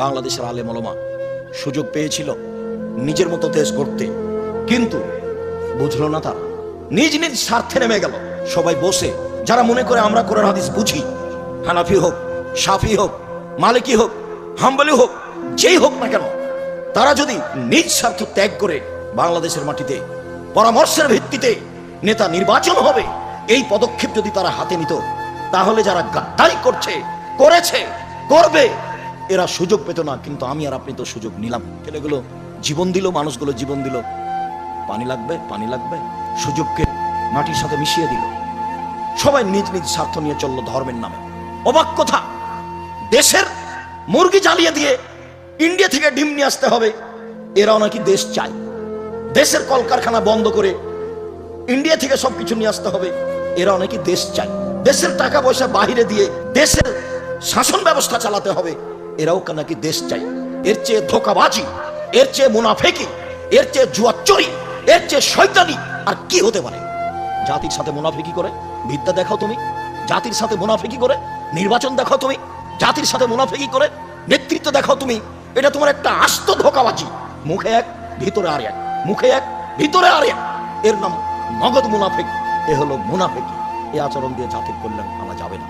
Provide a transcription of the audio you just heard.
বাংলাদেশের আলেম ওলামা সুযোগ পেয়েছিল নিজের মতো দেশ গড়তে, কিন্তু বুঝলো না, তারা নিজ নিজ স্বার্থে নেমে গেল। সবাই বসে, যারা মনে করে আমরা কোরআন হাদিস বুঝি, হানাফি হোক, শাফি হোক, মালিকি হোক, হাম্বলি হোক, যেই হোক না কেন, তারা যদি নিজ স্বার্থ ত্যাগ করে বাংলাদেশের মাটিতে পরামর্শের ভিত্তিতে নেতা নির্বাচন হবে, এই পদক্ষেপ যদি তারা হাতে নিত, তাহলে যারা গাদ্দারি করেছে, করবে, এরা সুযোগ পেত না। কিন্তু আমি আর আপনি তো সুযোগ নিলাম। ছেলেগুলো জীবন দিল, মানুষগুলো জীবন দিল। পানি লাগবে, পানি লাগবে, সুযোগকে মাটির সাথে মিশিয়ে দিল। সবাই নিজ নিজ স্বার্থ নিয়ে চললো ধর্মের নামে। অবাক কথা, দেশের মুরগি জ্বালিয়ে দিয়ে ইন্ডিয়া থেকে ডিম নিয়ে আসতে হবে, এরাও নাকি দেশ চায়। দেশের কলকারখানা বন্ধ করে ইন্ডিয়া থেকে সবকিছু নিয়ে আসতে হবে, এরাও নাকি দেশ চায়। দেশের টাকা পয়সা বাহিরে দিয়ে দেশের শাসন ব্যবস্থা চালাতে হবে, এরাও নাকি দেশ চাই। এর চেয়ে ধোঁকাবাজি, এর চেয়ে মুনাফেকি, এর চেয়ে জুয়াচুরি, এর চেয়ে শয়তানি আর কি হতে পারে? জাতির সাথে মুনাফেকি করে বিদ্যা দেখাও তুমি, জাতির সাথে মুনাফেকি করে নির্বাচন দেখাও তুমি, জাতির সাথে মুনাফেকি করে নেতৃত্ব দেখাও তুমি। এটা তোমার একটা আস্ত ধোঁকাবাজি। মুখে এক, ভিতরে আর এক, মুখে এক, ভিতরে আর এক। এর নাম নগদ মুনাফেক। এ হলো মুনাফেকি। এই আচরণ দিয়ে জাতির কল্যাণ আনা যাবে না।